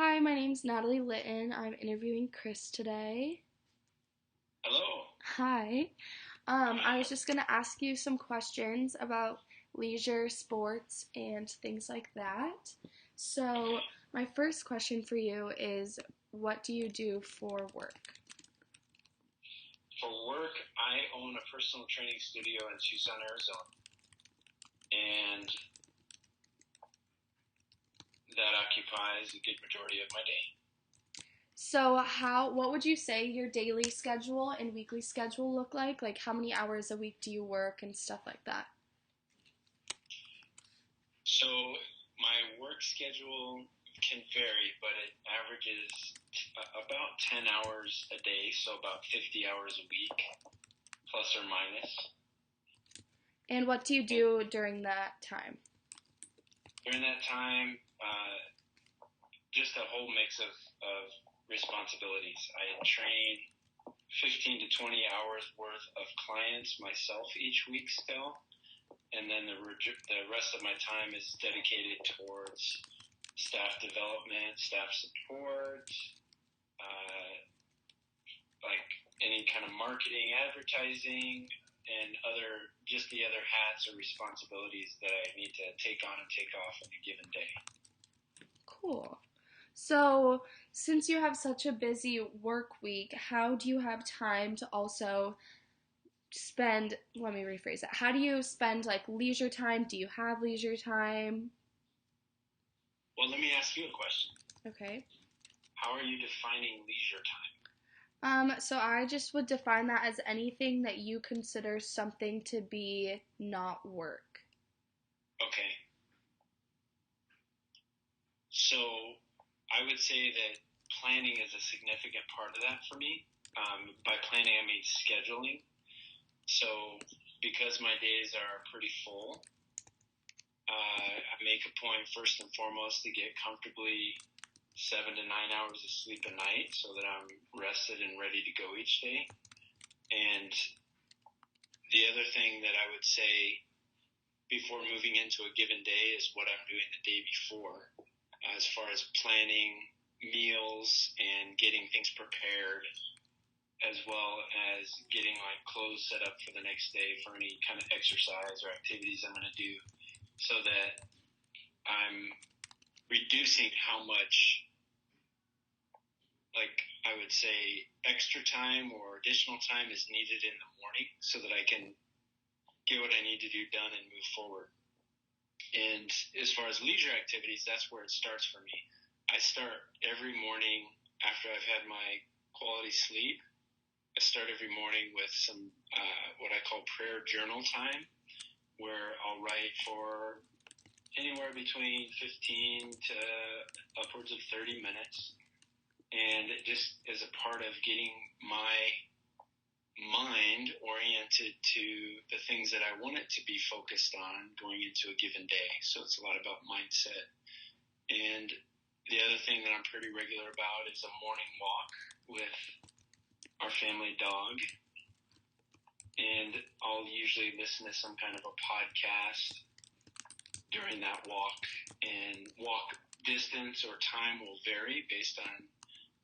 Hi, my name's Natalie Litton. I'm interviewing Chris today. Hello. Hi. I was just going to ask you some questions about leisure, sports, and things like that. So, Okay. my first question for you is what do you do for work? For work, I own a personal training studio in Tucson, Arizona, and that occupies a good majority of my day. So, what would you say your daily schedule and weekly schedule look like? Like, how many hours a week do you work and stuff like that? So my work schedule can vary, but it averages about 10 hours a day, so about 50 hours a week, plus or minus. And what do you And do during that time? during that time, just a whole mix of responsibilities. I train 15 to 20 hours worth of clients myself each week still. And then the rest of my time is dedicated towards staff development, staff support, uh, like any kind of marketing, advertising, and just the other hats or responsibilities that I need to take on and take off in a given day. Cool. So, since you have such a busy work week, how do you have time to also let me rephrase that. How do you spend like leisure time? Do you have leisure time? Well, let me ask you a question. Okay. How are you defining leisure time? So I just would define that as anything that you consider something to be not work. Okay. So I would say that planning is a significant part of that for me. By planning, I mean scheduling. So because my days are pretty full, I make a point first and foremost to get comfortably 7 to 9 hours of sleep a night so that I'm rested and ready to go each day. And the other thing that I would say before moving into a given day is what I'm doing the day before, as far as planning meals and getting things prepared, as well as getting like clothes set up for the next day for any kind of exercise or activities I'm going to do, so that I'm reducing how much, like I would say, extra time or additional time is needed in the morning so that I can get what I need to do done and move forward. And as far as leisure activities, that's where it starts for me. I start every morning after I've had my quality sleep. I start every morning with some what I call prayer journal time, where I'll write for anywhere between 15 to upwards of 30 minutes. And it just is a part of getting my mind oriented to the things that I want it to be focused on going into a given day. So it's a lot about mindset. And the other thing that I'm pretty regular about is a morning walk with our family dog. And I'll usually listen to some kind of a podcast during that walk. And walk distance or time will vary based on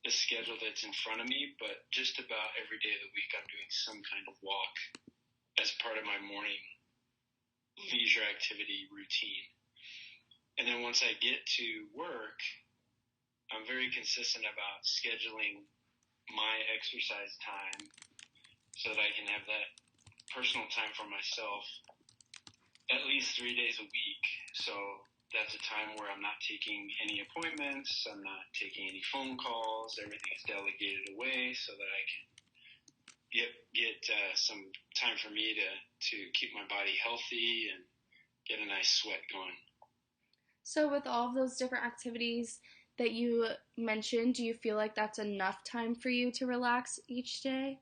the schedule that's in front of me, but just about every day of the week I'm doing some kind of walk as part of my morning leisure activity routine. And then once I get to work, I'm very consistent about scheduling my exercise time so that I can have that personal time for myself at least 3 days a week. So that's a time where I'm not taking any appointments, I'm not taking any phone calls, everything is delegated away so that I can get some time for me to keep my body healthy and get a nice sweat going. So with all of those different activities that you mentioned, do you feel like that's enough time for you to relax each day?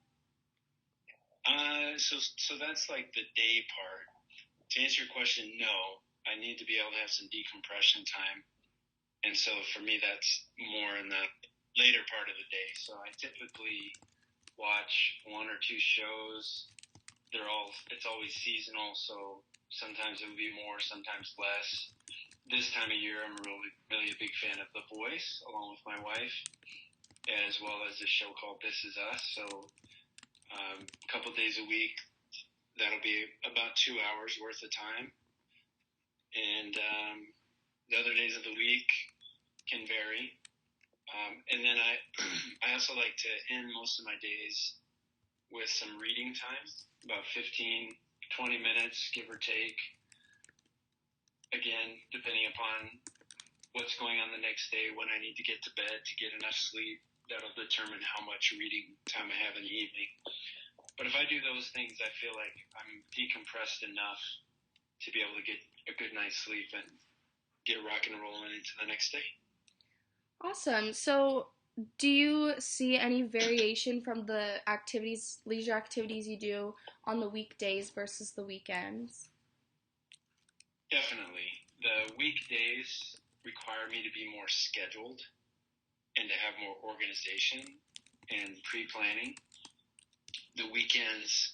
So that's like the day part. To answer your question, no. I need to be able to have some decompression time. And so for me, that's more in the later part of the day. So I typically watch one or two shows. It's always seasonal, so sometimes it will be more, sometimes less. this time of year, I'm really a big fan of The Voice, along with my wife, as well as a show called This Is Us. So a couple days a week, that'll be about 2 hours worth of time. And the other days of the week can vary. And then I also like to end most of my days with some reading time, about 15, 20 minutes, give or take. Again, depending upon what's going on the next day, when I need to get to bed to get enough sleep, that'll determine how much reading time I have in the evening. But if I do those things, I feel like I'm decompressed enough to be able to get a good night's sleep and get rock and rolling into the next day. Awesome. So, do you see any variation from the leisure activities you do on the weekdays versus the weekends? Definitely. The weekdays require me to be more scheduled and to have more organization and pre-planning. The weekends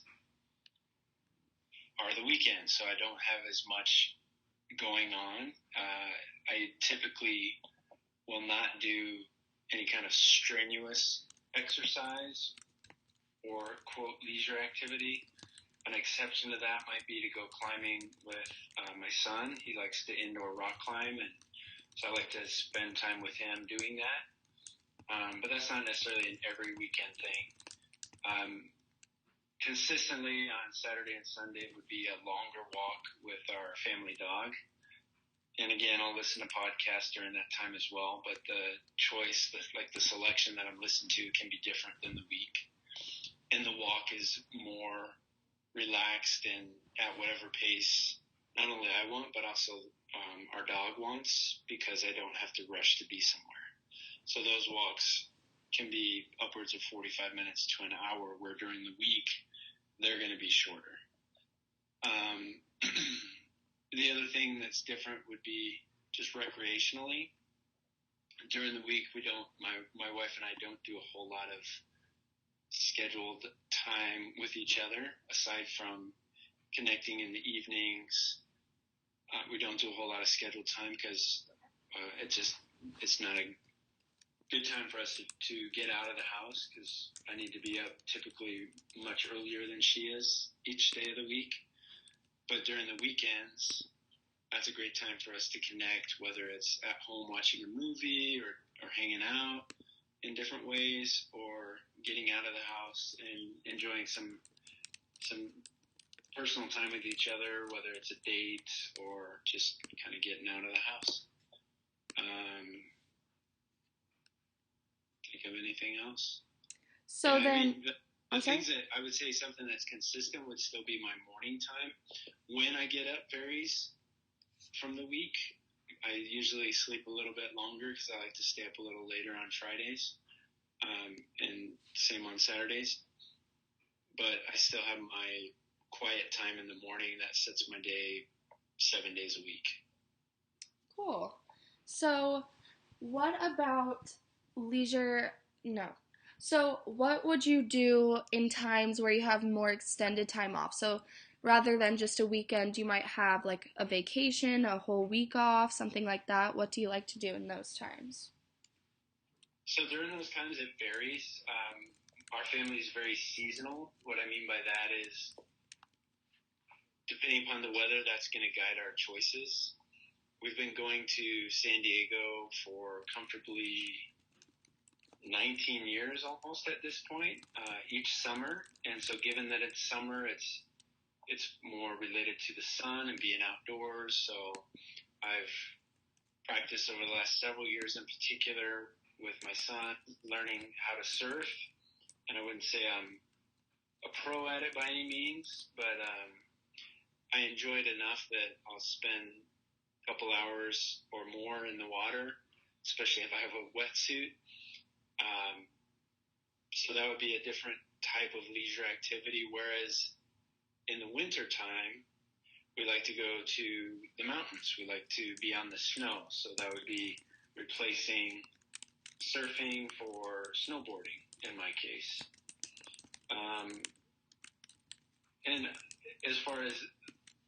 are the weekends, so I don't have as much going on. I typically will not do any kind of strenuous exercise or, quote, leisure activity. An exception to that might be to go climbing with my son. He likes to indoor rock climb, and so I like to spend time with him doing that. But that's not necessarily an every weekend thing. Consistently on Saturday and Sunday would be a longer walk with our family dog. And again, I'll listen to podcasts during that time as well, but the choice, the selection that I'm listening to can be different than the week. And the walk is more relaxed and at whatever pace not only I want, but also our dog wants, because I don't have to rush to be somewhere. So those walks can be upwards of 45 minutes to an hour, where during the week they're going to be shorter. The other thing that's different would be just recreationally. During the week, my wife and I don't do a whole lot of scheduled time with each other, aside from connecting in the evenings. We don't do a whole lot of scheduled time because it's not a good time for us to get out of the house, because I need to be up typically much earlier than she is each day of the week. But during the weekends, that's a great time for us to connect, whether it's at home watching a movie or hanging out in different ways, or getting out of the house and enjoying some personal time with each other, whether it's a date or just kind of getting out of the house. Think of anything else? So then, the things that I would say something that's consistent would still be my morning time. When I get up varies from the week. I usually sleep a little bit longer because I like to stay up a little later on Fridays, and same on Saturdays. But I still have my quiet time in the morning that sets my day 7 days a week. Cool. So, what about leisure? No. So, what would you do in times where you have more extended time off? So, rather than just a weekend, you might have like a vacation, a whole week off, something like that. What do you like to do in those times? So during those times, it varies. Our family is very seasonal. What I mean by that is, depending upon the weather, that's going to guide our choices. We've been going to San Diego for comfortably 19 years almost at this point, each summer. And so given that it's summer, it's more related to the sun and being outdoors. So I've practiced over the last several years in particular with my son, learning how to surf. And I wouldn't say I'm a pro at it by any means, but I enjoy it enough that I'll spend a couple hours or more in the water, especially if I have a wetsuit. So that would be a different type of leisure activity, whereas in the winter time, we like to go to the mountains. We like to be on the snow. So that would be replacing surfing for snowboarding in my case. And as far as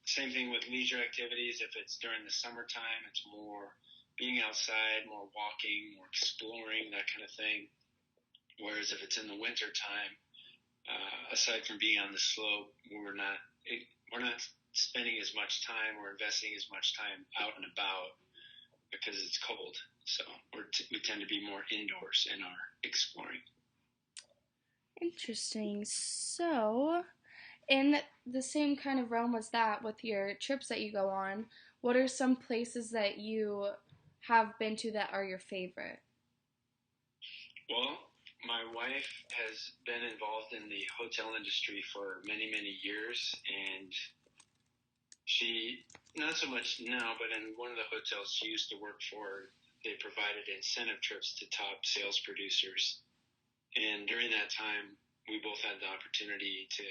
Same thing with leisure activities. If it's during the summertime, it's more being outside, more walking, more exploring, that kind of thing. Whereas if it's in the winter time, aside from being on the slope, we're not spending as much time or investing as much time out and about because it's cold. So we tend to be more indoors in our exploring. Interesting. So, in the same kind of realm as that, with your trips that you go on, what are some places that you have been to that are your favorite? Well, my wife has been involved in the hotel industry for many, many years, and she, not so much now, but in one of the hotels she used to work for, they provided incentive trips to top sales producers. And during that time, we both had the opportunity to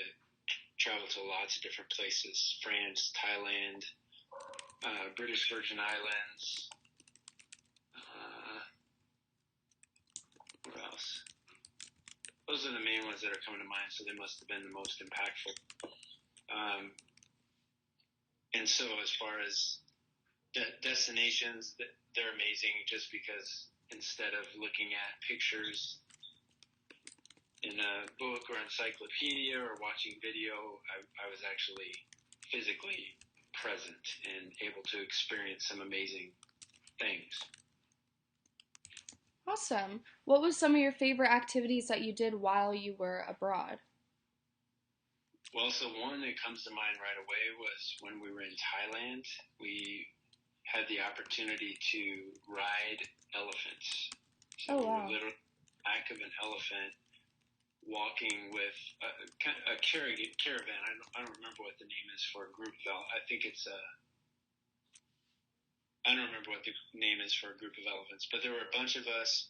travel to lots of different places: France, Thailand, British Virgin Islands. Where else? Those are the main ones that are coming to mind, so they must have been the most impactful. And so as far as destinations, they're amazing just because instead of looking at pictures in a book or encyclopedia or watching video, I was actually physically present and able to experience some amazing things. Awesome. What was some of your favorite activities that you did while you were abroad? Well, so one that comes to mind right away was when we were in Thailand. We had the opportunity to ride elephants. So Oh, wow. we were literally back of an elephant walking with a caravan. I don't remember what the name is for a group of I think it's I don't remember what the name is for a group of elephants, but there were a bunch of us,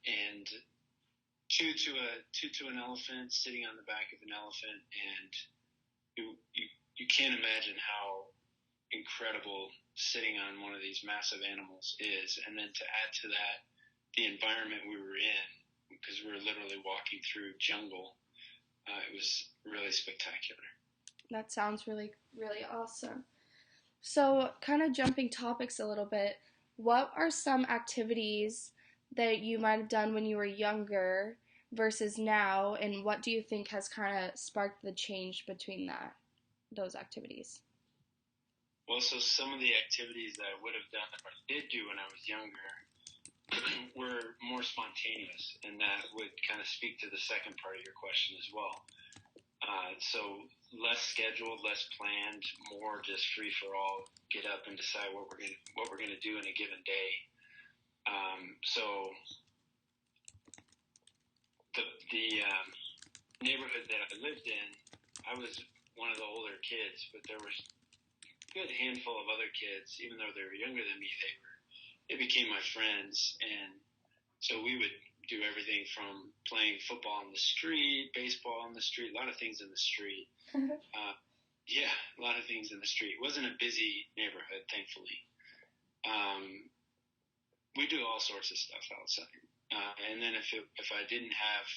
and two to an elephant sitting on the back of an elephant, and you can't imagine how incredible sitting on one of these massive animals is. And then to add to that, the environment we were in, because we were literally walking through jungle, it was really spectacular. That sounds really, really awesome. So, kind of jumping topics a little bit, what are some activities that you might have done when you were younger versus now, and what do you think has kind of sparked the change between those activities? Well, so some of the activities that I would have done or did do when I was younger were more spontaneous, and that would kind of speak to the second part of your question as well. So less scheduled, less planned, more just free for all. Get up and decide what we're gonna do in a given day. So the neighborhood that I lived in, I was one of the older kids, but there was a good handful of other kids. Even though they were younger than me, they became my friends, and so we would do everything from playing football on the street, baseball on the street, a lot of things in the street. Yeah, a lot of things in the street. It wasn't a busy neighborhood, thankfully. We do all sorts of stuff outside. And then if I didn't have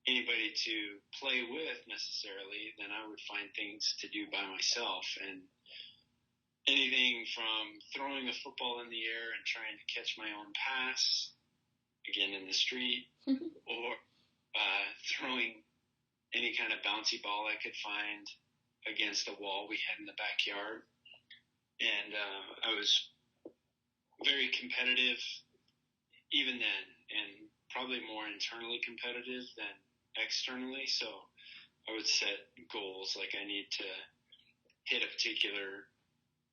anybody to play with necessarily, then I would find things to do by myself. And anything from throwing a football in the air and trying to catch my own pass, again in the street, or throwing any kind of bouncy ball I could find against a wall we had in the backyard. And I was very competitive even then, and probably more internally competitive than externally. So I would set goals like I need to hit a particular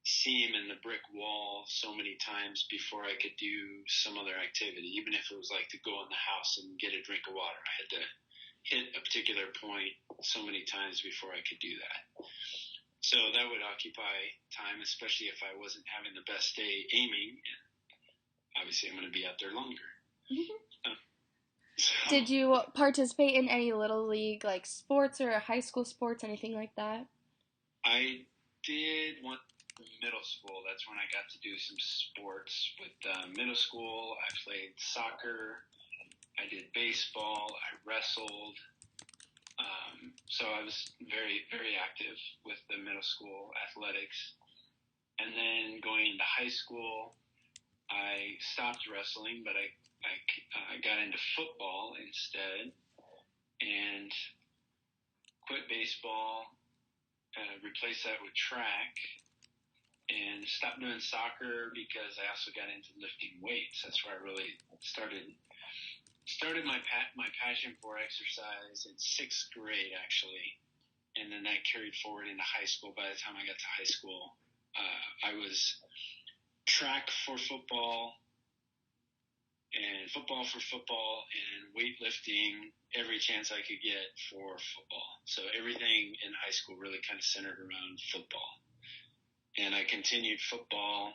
seam in the brick wall so many times before I could do some other activity, even if it was like to go in the house and get a drink of water. I had to hit a particular point so many times before I could do that. So that would occupy time, especially if I wasn't having the best day aiming. And obviously, I'm going to be out there longer. Did you participate in any little league, like sports or high school sports, anything like that? I did one middle school. That's when I got to do some sports with middle school. I played soccer. I did baseball. I wrestled. So I was very, very active with the middle school athletics. And then going into high school, I stopped wrestling, but I got into football instead and quit baseball, replaced that with track, and stopped doing soccer because I also got into lifting weights. That's where I really started my passion for exercise in sixth grade, actually, and then that carried forward into high school. By the time I got to high school, I was track for football and football for football and weightlifting every chance I could get for football. So everything in high school really kind of centered around football. And I continued football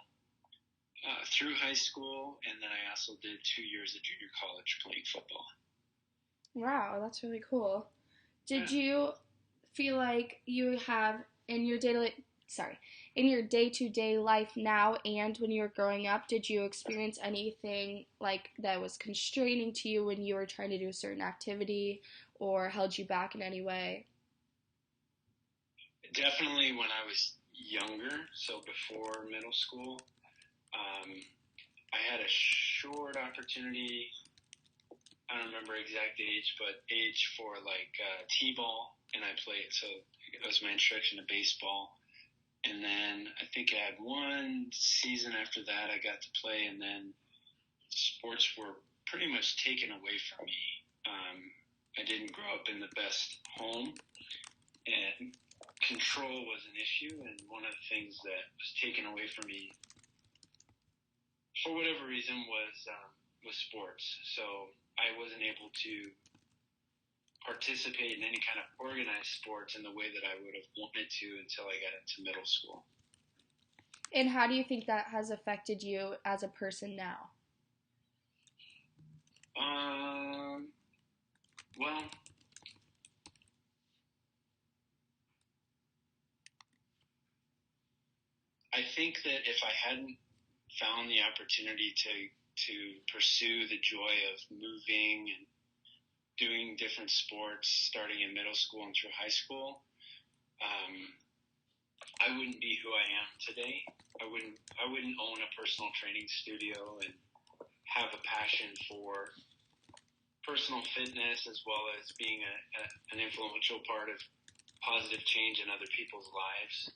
through high school, and then I also did 2 years of junior college playing football. Wow, that's really cool. Did you feel like you have in your day-to-day life now and when you were growing up, did you experience anything like that was constraining to you when you were trying to do a certain activity or held you back in any way? Definitely when I was younger, so before middle school, I had a short opportunity. I don't remember exact age, but age for like t-ball, and I played. So it was my introduction to baseball. And then I think I had one season after that I got to play, and then sports were pretty much taken away from me. I didn't grow up in the best home, and control was an issue, and one of the things that was taken away from me for whatever reason was sports. So I wasn't able to participate in any kind of organized sports in the way that I would have wanted to until I got into middle school. And how do you think that has affected you as a person now? Well, I think that if I hadn't found the opportunity to pursue the joy of moving and doing different sports starting in middle school and through high school, I wouldn't be who I am today. I wouldn't own a personal training studio and have a passion for personal fitness as well as being an influential part of positive change in other people's lives.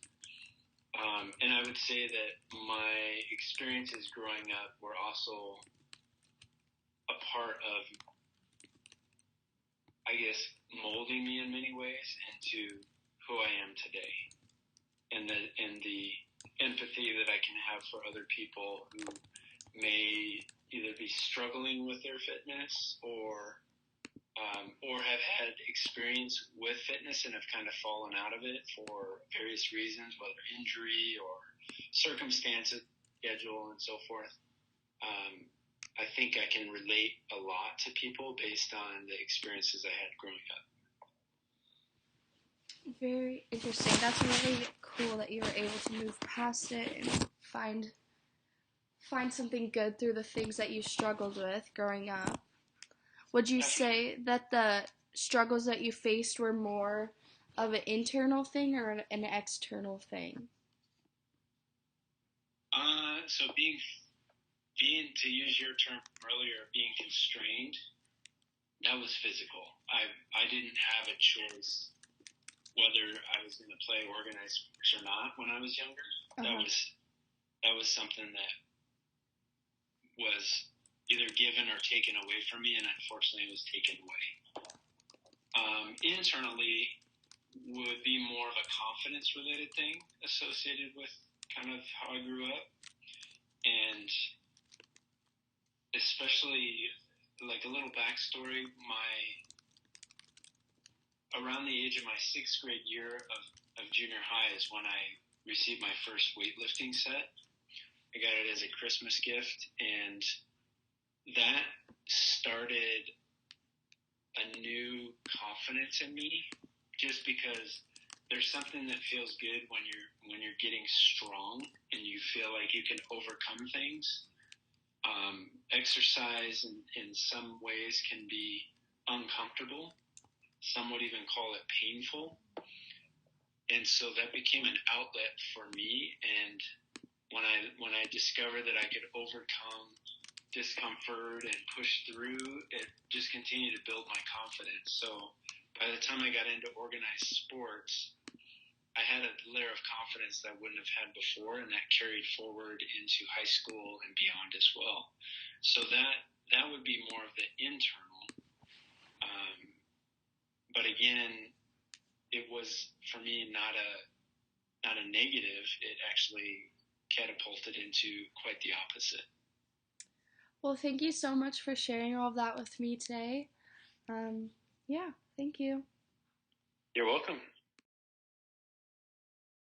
And I would say that my experiences growing up were also a part of, I guess, molding me in many ways into who I am today, and the empathy that I can have for other people who may either be struggling with their fitness or have had experience with fitness and have kind of fallen out of it for various reasons, whether injury or circumstances, schedule, and so forth. I think I can relate a lot to people based on the experiences I had growing up. Very interesting. That's really cool that you were able to move past it and find something good through the things that you struggled with growing up. Would you say that the struggles that you faced were more of an internal thing or an external thing? So being, to use your term earlier, being constrained, that was physical. I didn't have a choice whether I was going to play organized sports or not when I was younger. Uh-huh. That was something that was either given or taken away from me, and unfortunately it was taken away. Internally would be more of a confidence-related thing associated with kind of how I grew up, and especially like a little backstory, around the age of my sixth grade year of junior high is when I received my first weightlifting set. I got it as a Christmas gift, and that started a new confidence in me, just because there's something that feels good when you're getting strong and you feel like you can overcome things. Exercise in some ways can be uncomfortable, some would even call it painful. And so that became an outlet for me. And when I discovered that I could overcome discomfort and push through, it just continued to build my confidence. So by the time I got into organized sports, I had a layer of confidence that I wouldn't have had before, and that carried forward into high school and beyond as well. So that would be more of the internal. But again, it was for me not a negative. It actually catapulted into quite the opposite. Well, thank you so much for sharing all of that with me today. Um, yeah, thank you. You're welcome.